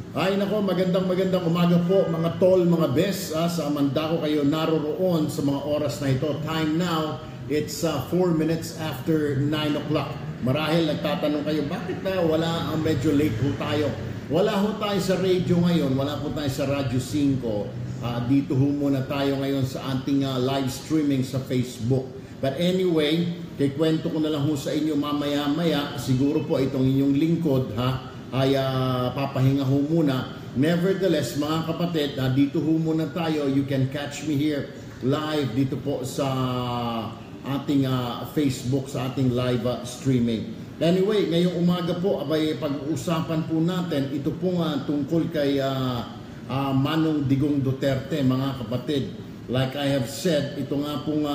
Ay nako, magandang umaga po mga tol, mga bes. Sa Amanda ko kayo naroroon sa mga oras na ito. Time now, it's 4 minutes after 9 o'clock. Marahil nagtatanong kayo, bakit na wala ang medyo late ho tayo? Wala ho tayo sa radio ngayon, wala po tayo sa Radyo 5. Dito ho muna tayo ngayon sa ating live streaming sa Facebook. But anyway, kikwento ko na lang ho sa inyo mamaya-maya. Siguro po itong inyong lingkod ay papahinga ho muna. Nevertheless, mga kapatid, dito ho muna tayo. You can catch me here live dito po sa ating Facebook, sa ating live streaming. Anyway, ngayong umaga po, abay pag-uusapan po natin, ito po tungkol kay Manong Digong Duterte, mga kapatid. Like I have said, ito nga pong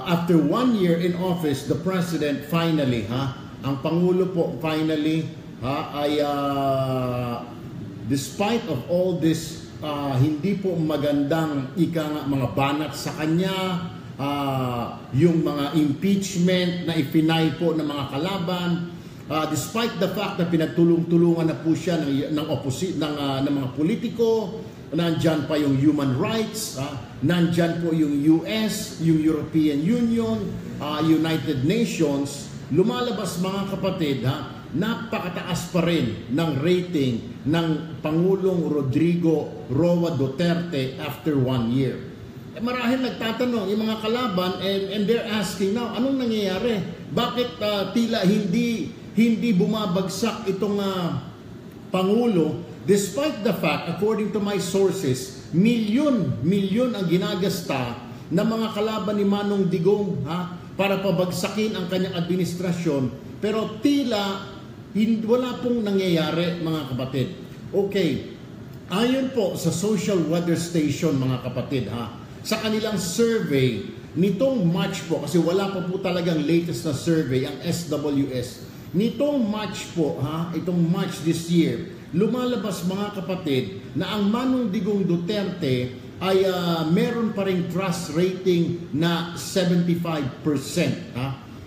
after 1 year in office, the President finally, ang Pangulo po finally ay despite of all this hindi po magandang mga banat sa kanya, yung mga impeachment na ipinay po ng mga kalaban, despite the fact na pinagtulong-tulungan na po siya ng mga politiko, nandyan pa yung human rights, nandyan po yung US, yung European Union, United Nations. Lumalabas, mga kapatid, napakataas pa rin ng rating ng Pangulong Rodrigo Roa Duterte after 1 year. Marahil nagtatanong yung mga kalaban and they're asking now, anong nangyayari? Bakit tila hindi bumabagsak itong Pangulo, despite the fact, according to my sources, milyon ang ginagasta ng mga kalaban ni Manong Digong para pabagsakin ang kanyang administrasyon, pero tila wala pong nangyayari, mga kapatid. Okay, ayon po sa Social Weather Station, mga kapatid, sa kanilang survey nitong March po, kasi wala pa po talagang latest na survey ang SWS, nitong March po, itong March this year, lumalabas, mga kapatid, na ang Manong Digong Duterte ay meron pa rin trust rating na 75%.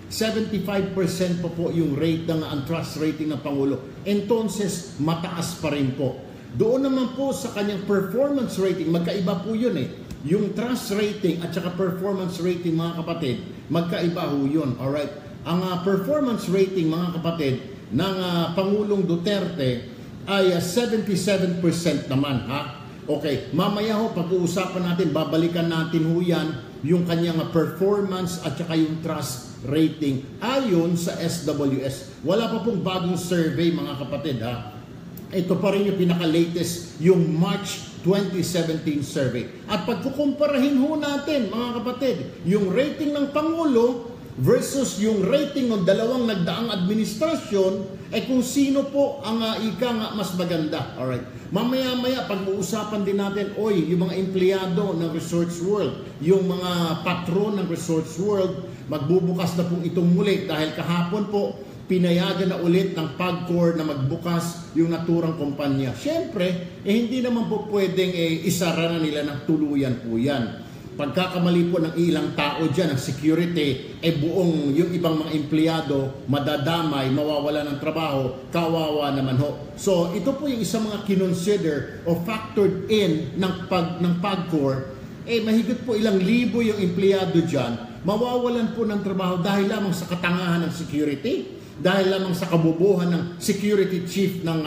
75% pa po yung rate ang trust rating ng Pangulo. Entonces, mataas pa rin po. Doon naman po sa kanyang performance rating, magkaiba po yun Yung trust rating at saka performance rating, mga kapatid, magkaiba ho yun. Alright? Ang performance rating, mga kapatid, ng Pangulong Duterte ay 77% naman, Okay, mamaya ho, pag-uusapan natin, babalikan natin ho yan, yung kanyang performance at saka yung trust rating ayon sa SWS. Wala pa pong bagong survey, mga kapatid, Ito pa rin yung pinaka-latest, yung March 2017 survey. At pagkukumparahin ho natin, mga kapatid, yung rating ng Pangulo versus yung rating ng dalawang nagdaang administrasyon, kung sino po ang mas maganda. Alright. Mamaya-maya, pag-uusapan din natin, yung mga empleyado ng Resorts World, yung mga patron ng Resorts World, magbubukas na pong itong muli dahil kahapon po, pinayagan na ulit ng PAGCOR na magbukas yung naturang kumpanya. Siyempre, hindi naman po pwedeng isara na nila ng tuluyan po yan. Pagkakamali po ng ilang tao dyan, ng security, buong yung ibang mga empleyado, madadamay, mawawala ng trabaho, kawawa naman ho. So, ito po yung isang mga kinonsider o factored in ng PAGCOR, mahigit po ilang libo yung empleyado dyan, mawawalan po ng trabaho dahil lamang sa katangahan ng security, dahil lamang sa kabubuhan ng security chief ng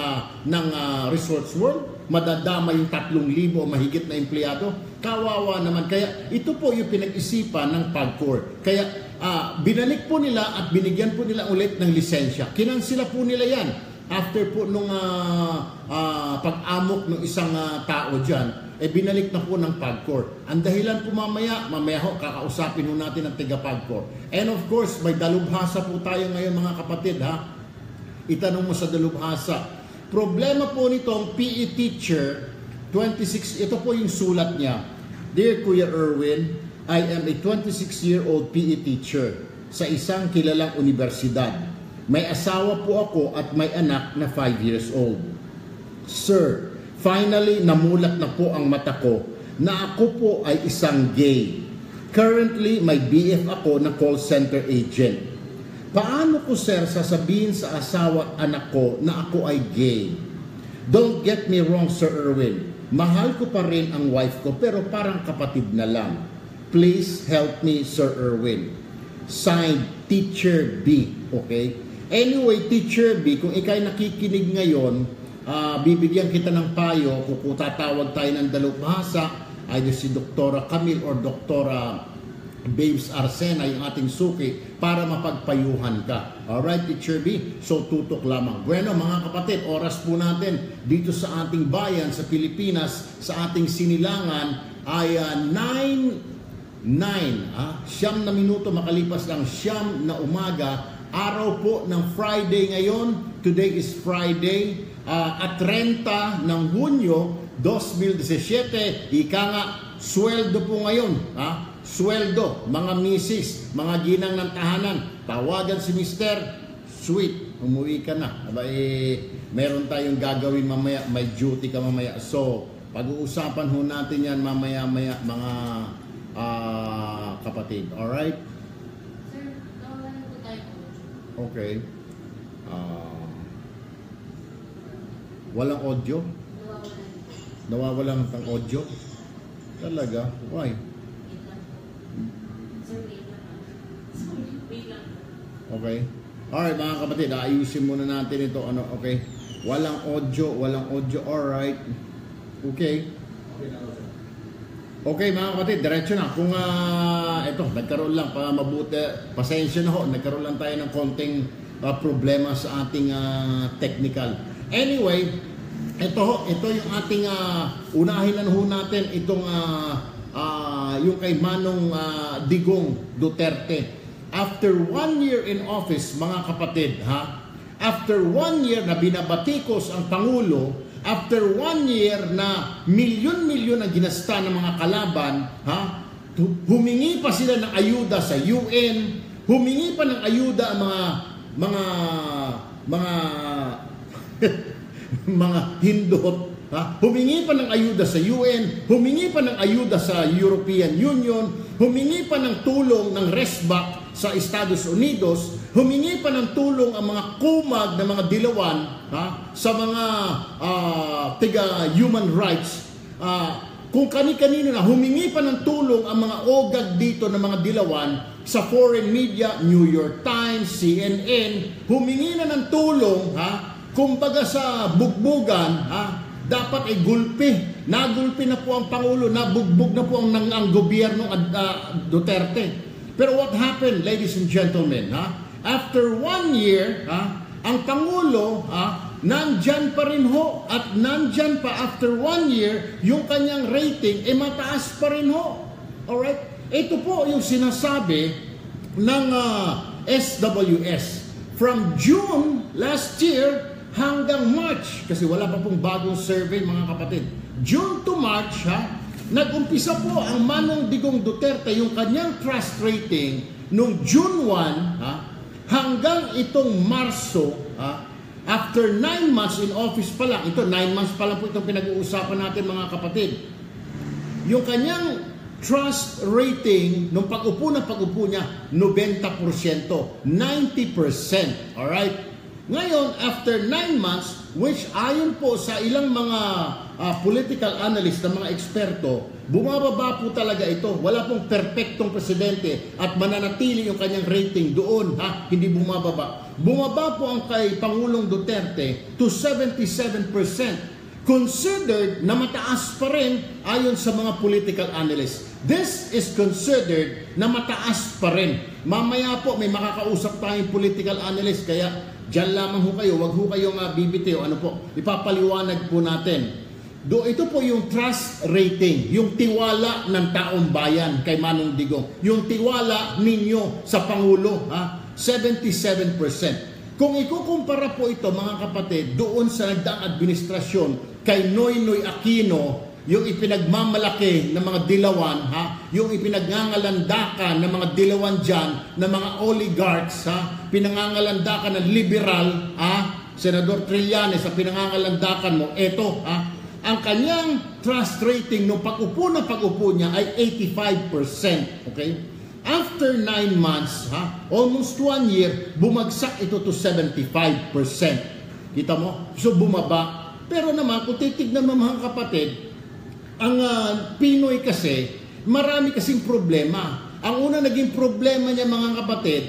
Resorts World, madadama yung 3,000 o mahigit na empleyado. Kawawa naman. Kaya ito po yung pinag-isipan ng PAGCOR. Kaya binalik po nila at binigyan po nila ulit ng lisensya. Kinansila po nila yan. After po nung pag-amok ng isang tao dyan, binalik na po ng PAGCOR. Ang dahilan po mamaya ho, kakausapin ho natin ang tiga-PAGCOR. And of course, may dalubhasa po tayo ngayon, mga kapatid, Itanong mo sa dalubhasa. Problema po nitong PE teacher, 26, ito po yung sulat niya. Dear Kuya Erwin, I am a 26-year-old PE teacher sa isang kilalang universidad. May asawa po ako at may anak na 5 years old. Sir, finally namulat na po ang mata ko na ako po ay isang gay. Currently, may BF ako na call center agent. Paano ko ko, sir, sasabihin sa asawa at anak ko na ako ay gay. Don't get me wrong, Sir Erwin. Mahal ko pa rin ang wife ko, pero parang kapatid na lang. Please help me, Sir Erwin. Signed, Teacher B. Okay? Anyway, Teacher B, kung ikay nakikinig ngayon, bibigyan kita ng payo kung tatawag tayo ng dalubhasa, either si Doktora Camille or Doktora Babes Arsena, yung ating suki, para mapagpayuhan ka. Alright, Teacher B? So, tutok lamang. Bueno, mga kapatid, oras po natin dito sa ating bayan, sa Pilipinas, sa ating sinilangan, ay 9 siyam na minuto makalipas lang siyam na umaga. Araw po ng Friday ngayon. Today is Friday, at 30 ng Hunyo 2017. Ika nga, sweldo po ngayon. Sweldo, mga misis, mga ginang ng tahanan, tawagan si Mister, sweet, umuwi ka na. Meron tayong gagawin mamaya, may duty ka mamaya. So, pag-uusapan ho natin yan mamaya-maya, mga kapatid. Alright? Sir, nawalan po tayo. Okay. Walang audio? Nawawalan po. Nawawalan ng audio? Talaga? Why? Wait lang po. Sir, wait lang. Sorry, wait lang. Okay. Alright, mga kapatid, ayusin muna natin ito. Okay. Walang audio. Alright. Okay. Okay, mga kapatid, diretso na. Kung ito, nagkaroon lang, mabuti, pasensya na ho, nagkaroon lang tayo ng konting problema sa ating technical. Anyway, ito yung ating unahin na ho natin itong yung kay Manong Digong Duterte. After 1 year in office, mga kapatid, after 1 year na binabatikos ang Pangulo, after 1 year na milyon-milyon ang ginasta ng mga kalaban, humingi pa sila ng ayuda sa UN, humingi pa ng ayuda ang mga hindot, humingi pa ng ayuda sa UN, humingi pa ng ayuda sa European Union, humingi pa ng tulong ng RESBAC sa Estados Unidos, humingi pa ng tulong ang mga kumag na mga dilawan sa mga human rights. Kung kani-kanino na, humingi pa ng tulong ang mga ogag dito ng mga dilawan sa foreign media, New York Times, CNN, humingi na ng tulong, kumbaga sa bugbugan, dapat ay gulpi. Nagulpi na po ang Pangulo, nabugbog na po ang gobyerno Duterte. Pero what happened, ladies and gentlemen, after 1 year, ang Pangulo, nandyan pa rin ho, at nandyan pa after 1 year, yung kanyang rating, mataas pa rin ho. Alright? Ito po yung sinasabi ng SWS. From June last year hanggang March, kasi wala pa pong bagong survey, mga kapatid. June to March, nag-umpisa po ang Manong Digong Duterte, yung kanyang trust rating, nung June 1, hanggang itong Marso, after 9 months in office pa lang, ito 9 months pa lang po itong pinag-uusapan natin, mga kapatid. Yung kanyang trust rating, nung pag-upo niya, 90%, 90%, alright? Ngayon, after 9 months, which ayon po sa ilang mga political analyst na mga eksperto, bumababa po talaga ito. Wala pong perpektong presidente at mananatili yung kanyang rating doon, hindi bumababa. Bumaba po ang kay Pangulong Duterte to 77%. Considered na mataas pa rin ayon sa mga political analysts. This is considered na mataas pa rin. Mamaya po may makakausap tayong political analyst, kaya dyan lamang ho kayo, wag ho kayong bibitiw. Ipapaliwanag po natin. Ito po yung trust rating, yung tiwala ng taong bayan kay Manong Digong. Yung tiwala ninyo sa Pangulo, 77%. Kung ikukumpara po ito, mga kapatid, doon sa nagdaang administrasyon kay Noynoy Aquino, yung ipinagmamalaki ng mga dilawan, yung ipinagngangalandakan ng mga dilawan dyan, ng mga oligarchs, pinangangalandakan ng liberal, Senador Trillanes, sa pinangangalandakan mo, eto, ang kanyang trust rating nung pag-upo niya ay 85%. Okay? After 9 months, almost 1 year, bumagsak ito to 75%. Kita mo? So bumaba. Pero naman, kung titignan mo mga kapatid, ang Pinoy kasi, marami kasing problema. Ang una naging problema niya mga kapatid,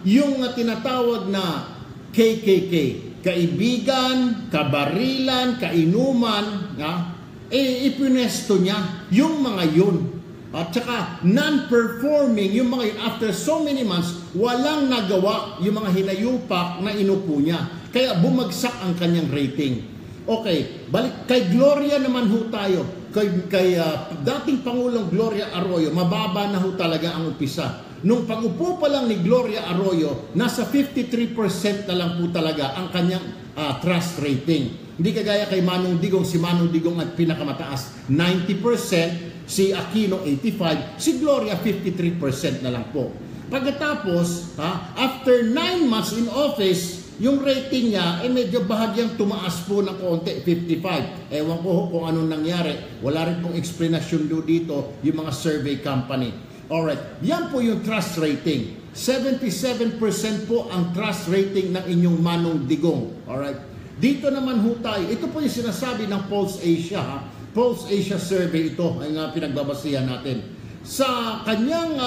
yung tinatawag na KKK, kaibigan, kabarilan, kainuman, ipinesto niya yung mga yun. At saka non-performing yung mga yun, after so many months, walang nagawa yung mga hinayupak na inupo niya. Kaya bumagsak ang kanyang rating. Okay, balik kay Gloria naman ho tayo. Kay dating Pangulong Gloria Arroyo, mababa na ho talaga ang umpisa. Nung pag-upo pa lang ni Gloria Arroyo, nasa 53% na lang po talaga ang kanyang trust rating. Hindi kagaya kay Manong Digong, si Manong Digong at pinakamataas, 90%, si Aquino 85%, si Gloria 53% na lang po. Pagkatapos, after 9 months in office, yung rating niya medyo bahagyang tumaas po ng konti, 55. Ewan ko kung anong nangyari. Wala rin pong explanation dito yung mga survey company. Alright, yan po yung trust rating. 77% po ang trust rating ng inyong Manong Digong. Alright, dito naman ho tayo. Ito po yung sinasabi ng Pulse Asia. Pulse Asia survey ito ay pinagbabasihan natin. Sa kanyang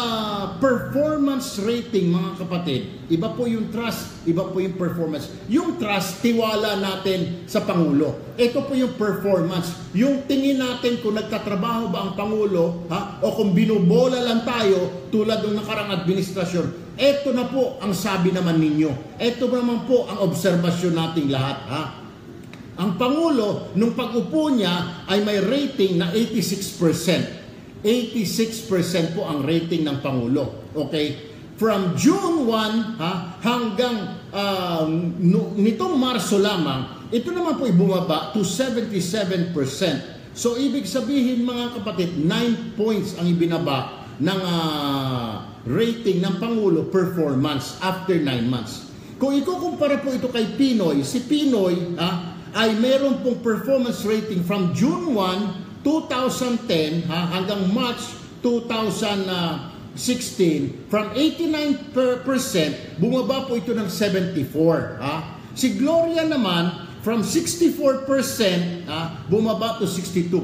performance rating mga kapatid, iba po yung trust, iba po yung performance. Yung trust, tiwala natin sa Pangulo. Ito po yung performance. Yung tingin natin kung nagtatrabaho ba ang Pangulo, o kung binubola lang tayo tulad ng nakarang administrasyon. Ito na po ang sabi naman ninyo. Ito naman po ang obserbasyon nating lahat. Ang Pangulo, nung pag-upo niya, ay may rating na 86%. 86% po ang rating ng Pangulo. Okay? From June 1 hanggang nitong Marso lamang, ito naman po ibumaba to 77%. So ibig sabihin mga kapatid, 9 points ang ibinaba ng rating ng Pangulo performance after 9 months. Kung ikukumpara po ito kay Pinoy, si Pinoy ay meron pong performance rating from June 1 2010 hanggang March 2016, from 89% bumaba po ito ng 74. Si Gloria naman from 64% bumaba to 62%.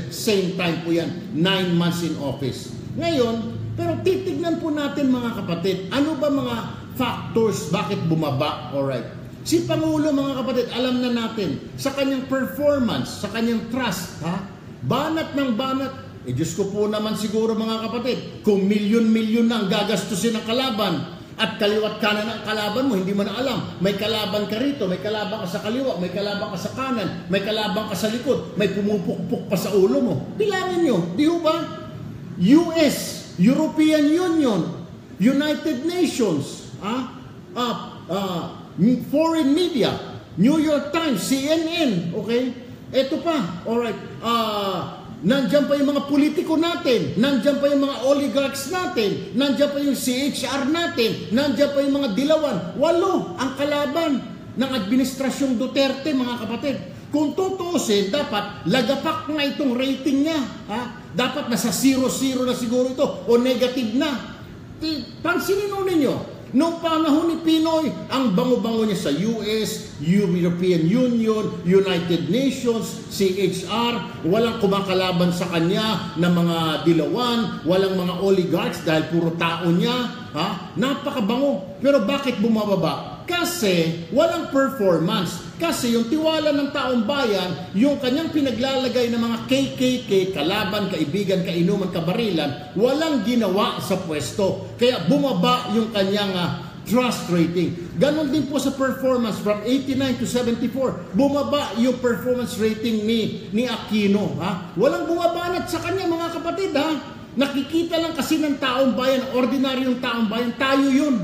Same time po yan, 9 months in office. Ngayon, pero titignan po natin mga kapatid, ano ba mga factors bakit bumaba? Alright. Si Pangulo mga kapatid, alam na natin sa kanyang performance, sa kanyang trust, banat ng banat. Diyos ko po naman siguro mga kapatid, kung milyon-milyon na ang gagastusin ng kalaban at kaliwat kanan ang kalaban mo, hindi mo na alam. May kalaban ka rito, may kalaban ka sa kaliwa, may kalaban ka sa kanan, may kalaban ka sa likod, may pumupukpuk pa sa ulo mo. Bilangin nyo, di ba? US, European Union, United Nations, foreign media, New York Times, CNN, okay? Ito pa, alright, nandyan pa yung mga politiko natin, nandyan pa yung mga oligarchs natin, nandyan pa yung CHR natin, nandyan pa yung mga dilawan. 8 ang kalaban ng Administrasyong Duterte, mga kapatid. Kung tutuusin, dapat lagapak na itong rating niya. Dapat nasa 0-0 na siguro ito o negative na. Pansinin mo ninyo, noong panahon ni Pinoy, ang bango-bango niya sa US, European Union, United Nations, CHR, walang kumakalaban sa kanya na mga dilawan, walang mga oligarchs dahil puro tao niya. Napakabango. Pero bakit bumababa? Kasi walang performance. Kasi yung tiwala ng taong bayan, yung kanyang pinaglalagay ng mga KKK, kalaban, kaibigan, kainuman, kabarilan, walang ginawa sa pwesto. Kaya bumaba yung kanyang trust rating. Ganon din po sa performance from 89 to 74. Bumaba yung performance rating ni Aquino. Walang bumabanat sa kanya mga kapatid. Nakikita lang kasi ng taong bayan, ordinaryong taong bayan, tayo yun.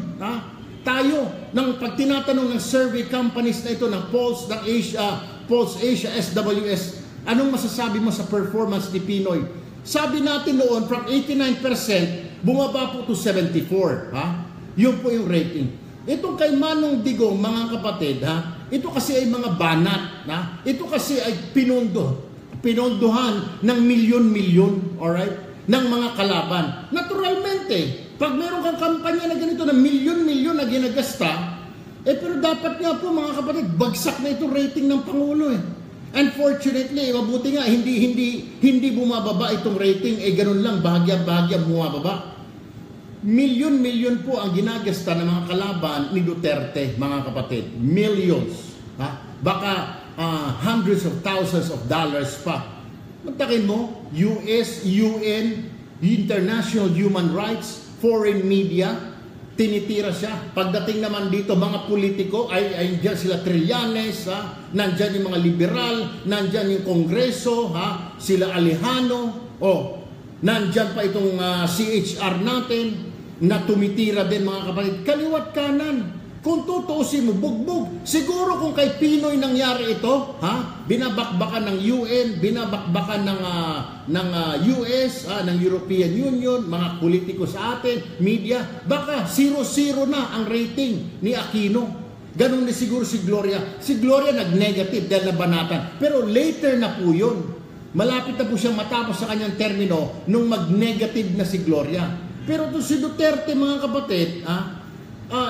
Tayo, pag tinatanong ng survey companies na ito, ng Pulse Asia, SWS, anong masasabi mo sa performance ni Pinoy? Sabi natin noon, from 89%, bumaba po to 74. Yun po yung rating. Itong kay Manong Digong, mga kapatid, ito kasi ay mga banat. Ito kasi ay pinondohan ng milyon-milyon, alright, ng mga kalaban. Naturalmente, Pag meron kang kampanya na ganito na milyon-milyon na ginagasta, pero dapat nga po mga kapatid, bagsak na ito rating ng Pangulo eh. Unfortunately, mabuti nga, hindi bumababa itong rating, ganun lang, bahagya-bahagya bumababa. Milyon-milyon po ang ginagasta ng mga kalaban ni Duterte, mga kapatid. Millions. Baka hundreds of thousands of dollars pa. Magtakin mo, US, UN, international human rights, foreign media, tinitira siya. Pagdating naman dito, mga politiko, ay dyan sila Trillanes, nandyan yung mga liberal, nandyan yung Kongreso, sila Alejano, nandyan pa itong CHR natin, na tumitira din mga kapatid. Kaliwat kanan. Kung tutuusin mo, bugbog. Siguro kung kay Pinoy nangyari ito, binabakbakan ng UN, binabakbakan ng US, ng European Union, mga politiko sa atin, media, baka 0-0 na ang rating ni Aquino. Ganun din siguro si Gloria. Si Gloria nag-negative dahil nabanatan. Pero later na po yun. Malapit na po siyang matapos sa kanyang termino nung mag-negative na si Gloria. Pero to si Duterte, mga kapatid,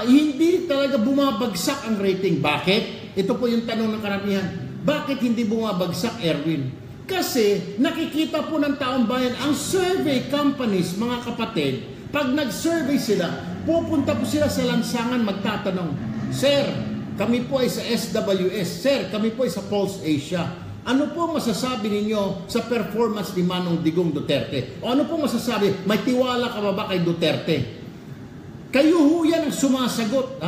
hindi talaga bumabagsak ang rating. Bakit? Ito po yung tanong ng karamihan. Bakit hindi bumabagsak, Erwin? Kasi nakikita po ng taong bayan ang survey companies, mga kapatid, pag nag-survey sila, pupunta po sila sa lansangan magtatanong, Sir, kami po ay sa SWS. Sir, kami po ay sa Pulse Asia. Ano po masasabi ninyo sa performance ni Manong Digong Duterte? O ano po masasabi? May tiwala ka ba kay Duterte? Kayo ho yan ang sumasagot.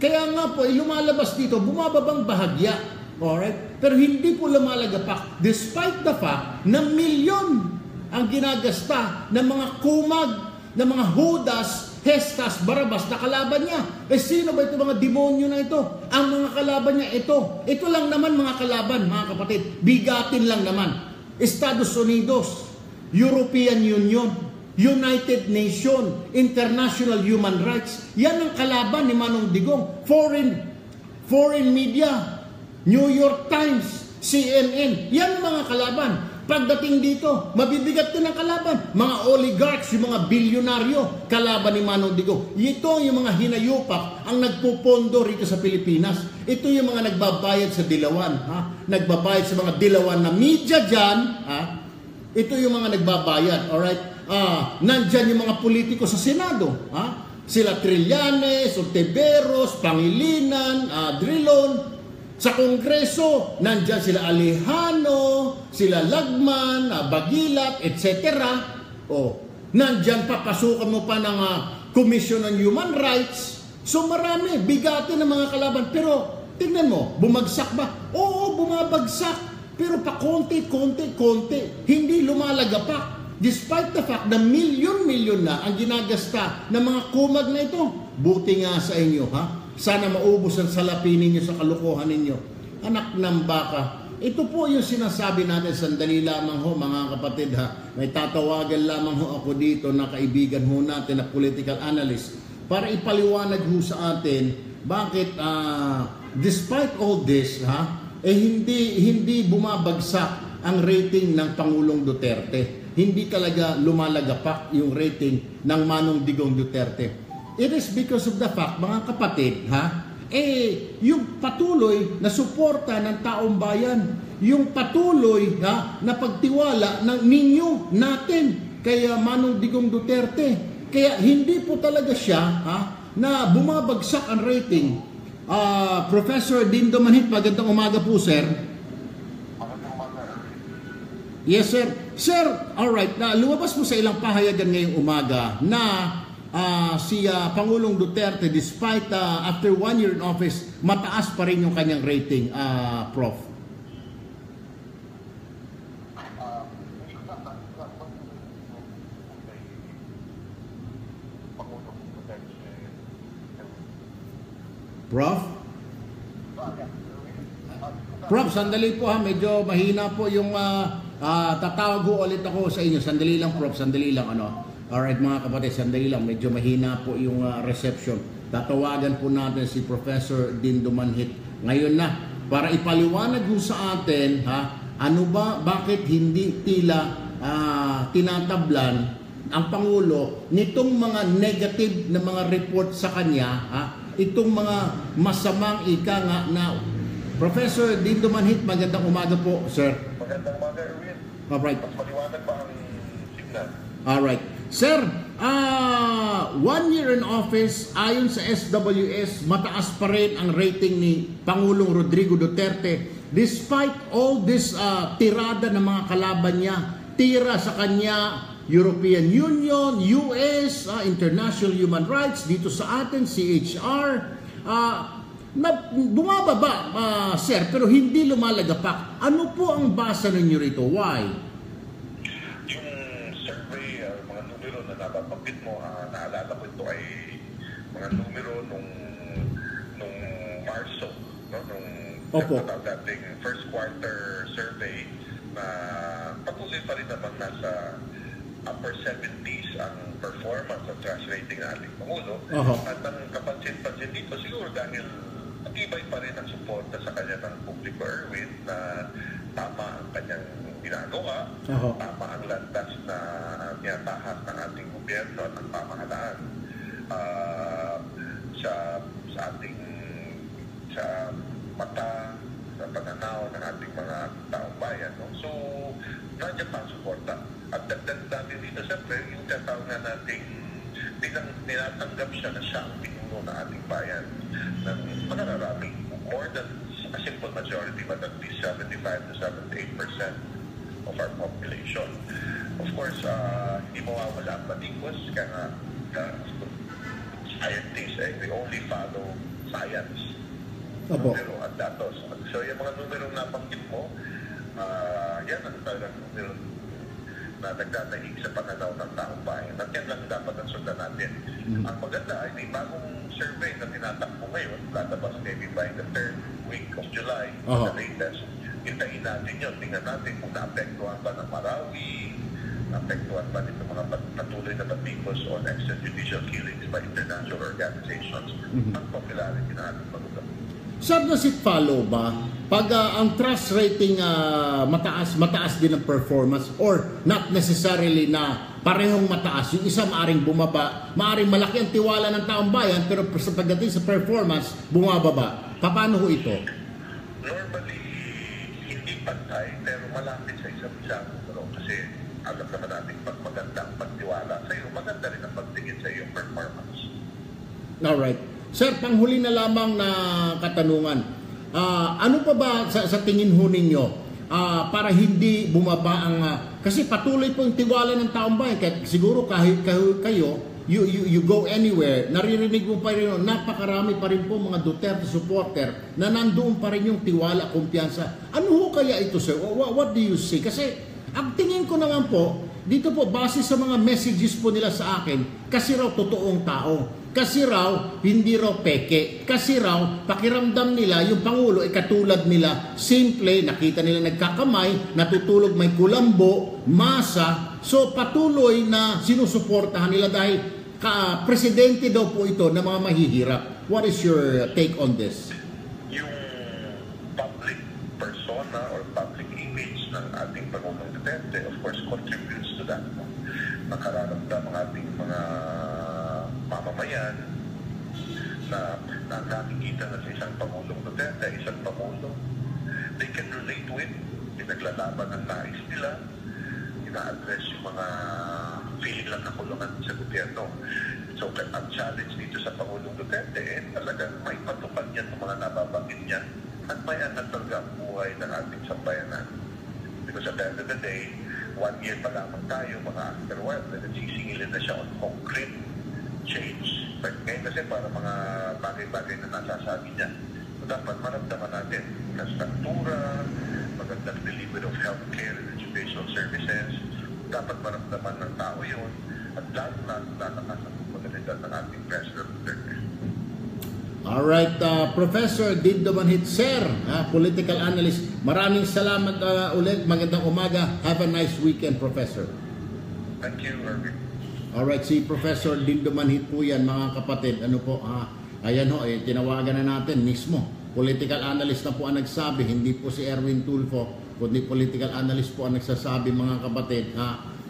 Kaya nga po, lumalabas dito, bumababang bahagya. Alright? Pero hindi po lumalagapak. Despite the fact na milyon ang ginagasta ng mga kumag, ng mga Judas, Hestas, Barabas na kalaban niya. Sino ba ito mga demonyo na ito? Ang mga kalaban niya ito. Ito lang naman mga kalaban, mga kapatid. Bigatin lang naman. Estados Unidos, European Union, United Nations, International Human Rights. Yan ang kalaban ni Manong Digong. Foreign media, New York Times, CNN. Yan mga kalaban. Pagdating dito, mabibigat din ang kalaban. Mga oligarchs, yung mga bilyonaryo, kalaban ni Manong Digong. Ito yung mga hinayupak ang nagpupondo rito sa Pilipinas. Ito yung mga nagbabayad sa dilawan. Nagbabayad sa mga dilawan na media dyan. Ito yung mga nagbabayad. Alright? Nandyan yung mga politiko sa Senado. Sila Trillanes, Orteveros, Pangilinan, Drilon. Sa Kongreso, nandyan sila Alejano, sila Lagman, Bagilat, etc. Nandyan pa, pasukan mo pa ng Commission on Human Rights. So marami, bigatin ng mga kalaban. Pero tingnan mo, bumagsak ba? Oo, bumabagsak. Pero pa konti. Hindi lumalagapak. Despite the fact na milyon-milyon na ang ginagasta ng mga kumag na ito. Buti nga sa inyo, Sana maubos ang salapi ninyo sa kalokohan ninyo. Anak ng baka. Ito po yung sinasabi natin, sandali lamang ho mga kapatid May tatawagan lamang ho ako dito na kaibigan ho natin na political analyst para ipaliwanag ho sa atin bakit despite all this hindi bumabagsak ang rating ng Pangulong Duterte. Hindi talaga lumalagapak yung rating ng Manong Digong Duterte. It is because of the fact, mga kapatid, yung patuloy na suporta ng taong bayan, yung patuloy na pagtiwala ng ninyo, natin, kay Manong Digong Duterte. Kaya hindi po talaga siya na bumabagsak ang rating. Professor Dindo Manhit, magandang umaga po, sir. Magandang umaga. Yes, sir. Sir, alright, lumabas po sa ilang pahayagan ngayong umaga na si Pangulong Duterte, despite after 1 year in office, mataas pa rin yung kanyang rating, Prof. Prof? Prof, sandali po medyo mahina po yung tatawag ko ulit ako sa inyo. Sandali lang, Prof, sandali lang Alright mga kapatid, sandali lang, medyo mahina po yung reception. Tatawagan po natin si Professor Dindo Manhit ngayon na para ipaliwanag po sa atin bakit hindi tila tinatablan ang Pangulo nitong mga negative na mga report sa kanya, itong mga masamang ika nga na Professor Dindo Manhit, magandang umaga po, sir. Magandang umaga, Erwin. Alright. Mas maliwanag pa ang signal. Alright. Sir, 1 year in office, ayon sa SWS, mataas pa rin ang rating ni Pangulong Rodrigo Duterte despite all this tirada ng mga kalaban niya, tira sa kanya, European Union, US, International Human Rights, dito sa atin, CHR, na bumababa, sir, pero hindi lumalagapak. Ano po ang basa ninyo rito? Why? Yung survey, mga numero na nababanggit mo, naalala ko ito ay mga numero nung Marso, no? Opo. Dating first quarter survey na patuloy pa rin naman nasa upper 70s ang performance of trust rating ng ating Pangulo. At ang kapansin-pansin dito siguro dahil matibay pa rin ang suporta sa kanya ng publiko, Erwin, na tama ang kanyang ginagawa, tama ang landas na niyatahas ng ating gobyerno at ng pamahalaan sa mata, sa pananaw ng ating mga taong bayan. No? So, nandiyan pa ang suporta. At dagdag natin dito, siyempre, yung tatawag na nating tinatanggap siya na siya ang pinuno ng ating bayan ng manararami. More than a simple majority, but at least 75 to 78% of our population. Of course, hindi mawawala ang batikos, kaya nga, scientists, we only follow science. Numero at datos. So, yung mga numero na nabanggit mo, yan ang talagang numero na nagdadahig sa pananaw ng taong bayan. At yan lang dapat ang sundan natin. Ang maganda ay may bagong survey na tinatakbo ngayon, lalabas maybe by the 3rd week of July, the latest. Hintayin natin yun. Tingnan natin kung naapektuhan ba ng Marawi, naapektuhan ba nito mga patuloy na batikos on extrajudicial killings by international organizations. Ang popularity na ating pagkulang. Sir, does it follow ba? Pag ang trust rating mataas din ang performance or not necessarily na parehong mataas, yung isa maaring bumaba, maaring malaki ang tiwala ng taong bayan pero sa pagdating sa performance, bumababa. Paano ho ito? Normally, hindi pantay pero malapit sa isa't isa. Kasi alam naman natin pag maganda ang pagtiwala sa iyo, maganda rin ang pagtingin sa iyong performance. Alright. Sir, panghuli na lamang na katanungan. Ano pa ba sa tingin ho ninyo para hindi bumaba ang... kasi patuloy po yung tiwala ng taong bayan. Kaya siguro kahit kayo, you go anywhere, naririnig mo pa rin, napakarami pa rin po mga Duterte supporter na nandoon pa rin yung tiwala, kumpiyansa. Ano ho kaya ito, sir? What do you see? Kasi ang tingin ko naman po, dito po, base sa mga messages po nila sa akin, kasi raw totoong tao. Kasi raw, hindi raw peke. Kasi raw, pakiramdam nila, yung Pangulo ay katulad nila. Simple, nakita nila nagkakamay, natutulog may kulambo, masa. So patuloy na sinusuportahan nila dahil presidente daw po ito ng mga mahihirap. What is your take on this? Yung public persona or public image ng ating Pangulong Duterte, of course, contributes to that. Nakararamdam ang ating mga mamamayan na nakikita na sa isang Pangulong Duterte, isang Pangulo. They can relate to it. Pinaglalaban ang nais nila. Ina-address yung mga feeling lang kakulungan sa gobyerno. So, ang challenge dito sa Pangulong Duterte, talagang may patupad yan ng mga nababanggit niya at may anatalaga ang buhay ng ating sambayanan. Because at the end of the day, 1 year pa lamang tayo, mga after while, nagsisingilin na siya on concrete change. But ngayon kasi para mga bagay-bagay na nasasabi niya. So dapat maramdaman natin infrastruktura, magandang delivery of healthcare and educational services. Dapat maramdaman ng tao yun. At lalakas ang popularidad ng ating President Duterte. Alright, Professor Dindo Manhit, sir, political analyst. Maraming salamat ulit. Magandang umaga. Have a nice weekend, Professor. Thank you, Erwin. Alright, si Professor Dindo Manhit po yan, mga kapatid. Ano po, ayan ho, tinawagan na natin mismo. Political analyst na po ang nagsabi, hindi po si Erwin Tulfo, kundi political analyst po ang nagsasabi, mga kapatid.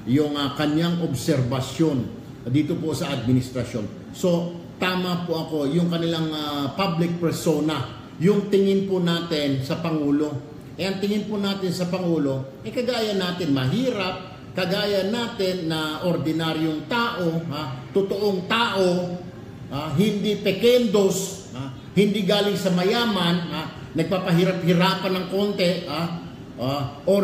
yung kanyang obserbasyon dito po sa administrasyon. So, tama po ako, yung kanilang public persona, yung tingin po natin sa Pangulo. Ang tingin po natin sa Pangulo, kagaya natin mahirap, kagaya natin na ordinaryong tao, totoong tao, hindi pekendos, hindi galing sa mayaman, nagpapahirap-hirapan ng konti, or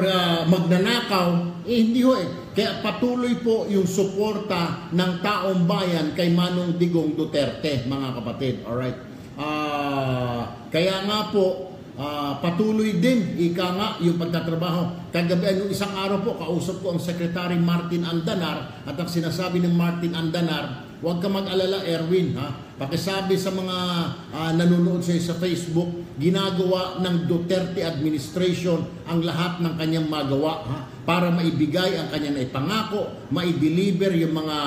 magnanakaw, hindi ho eh. Kaya patuloy po yung suporta ng taong bayan kay Manong Digong Duterte, mga kapatid. Alright? Kaya nga po, patuloy din, ika nga, yung pagtatrabaho. Kagabi, yung isang araw po, kausap ko ang Secretary Martin Andanar, at ang sinasabi ng Martin Andanar, huwag ka mag-alala, Erwin, pakisabi sa mga nanonood sa Facebook, ginagawa ng Duterte administration ang lahat ng kanyang magawa, para maibigay ang kanyang ipangako, maideliver yung mga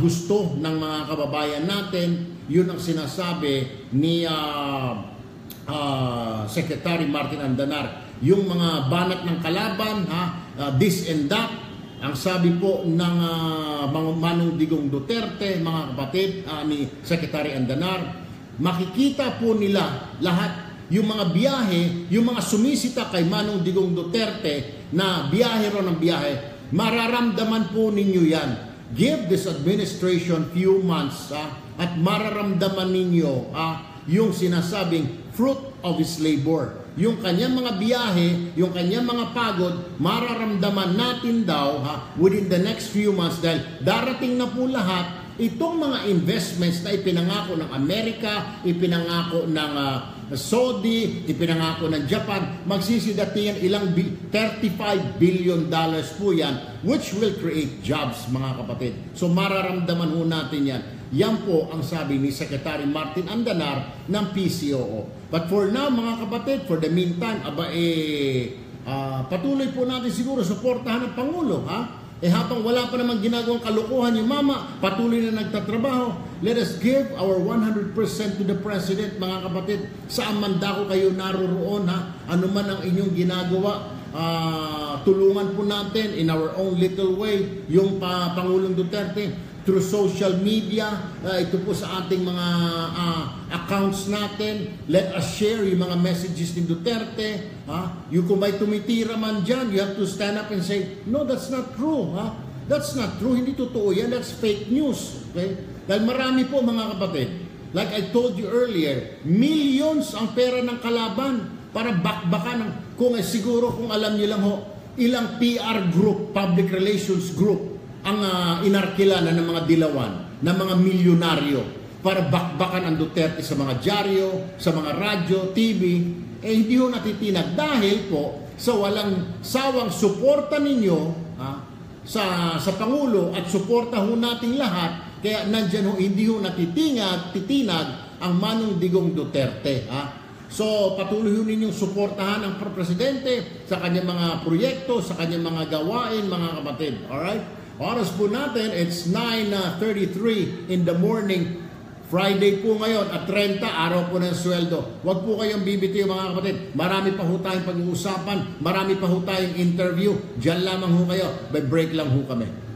gusto ng mga kababayan natin. Yun ang sinasabi ni Secretary Martin Andanar. Yung mga banat ng kalaban, this and that, ang sabi po ng Manong Digong Duterte, mga kapatid, ni Secretary Andanar, makikita po nila lahat yung mga biyahe, yung mga sumisita kay Manong Digong Duterte na biyahe ron ng biyahe, mararamdaman po ninyo yan. Give this administration few months at mararamdaman ninyo yung sinasabing fruit of his labor. Yung kanyang mga biyahe, yung kanyang mga pagod, mararamdaman natin daw within the next few months, dahil darating na po lahat itong mga investments na ipinangako ng Amerika, ipinangako ng Saudi, ipinangako ng Japan. Magsisidatingan ilang $35 billion po yan, which will create jobs, mga kapatid. So mararamdaman ho natin yan. Yan po ang sabi ni Secretary Martin Andanar ng PCOO. But for now, mga kapatid, for the meantime, patuloy po natin siguro suportahan ng Pangulo, habang wala pa namang ginagawang kalukuhan yung mama, patuloy na nagtatrabaho. Let us give our 100% to the President, mga kapatid. Saan man dako kayo naroroon, ano man ang inyong ginagawa, tulungan po natin in our own little way yung Pangulong Duterte through social media, ito po sa ating mga accounts natin. Let us share yung mga messages ni Duterte. Yung kung may tumitira man dyan, you have to stand up and say, no, that's not true. That's not true. Hindi totoo yan. That's fake news. Okay? Dahil marami po, mga kapatid, like I told you earlier, millions ang pera ng kalaban para bakbakan. Siguro kung alam niyo lang ilang PR group, public relations group, ang inarkila ng mga dilawan, ng mga milyonaryo para bakbakan ang Duterte sa mga dyaryo, sa mga radyo, TV, hindi ho natitinag dahil po sa walang sawang suporta ninyo sa Pangulo at suporta ho nating lahat, kaya nandyan hindi ho titinag ang Manong Digong Duterte. So patuloy ho ninyong suportahan ang Presidente sa kanyang mga proyekto, sa kanyang mga gawain, mga kapatid. Alright? Oras po natin, it's 9:33 in the morning. Friday po ngayon at 30, araw po ng sweldo. Huwag po kayong bibitiw, mga kapatid. Marami pa ho tayong pag-uusapan, marami pa ho tayong interview. Diyan lamang ho kayo. By break lang ho kami.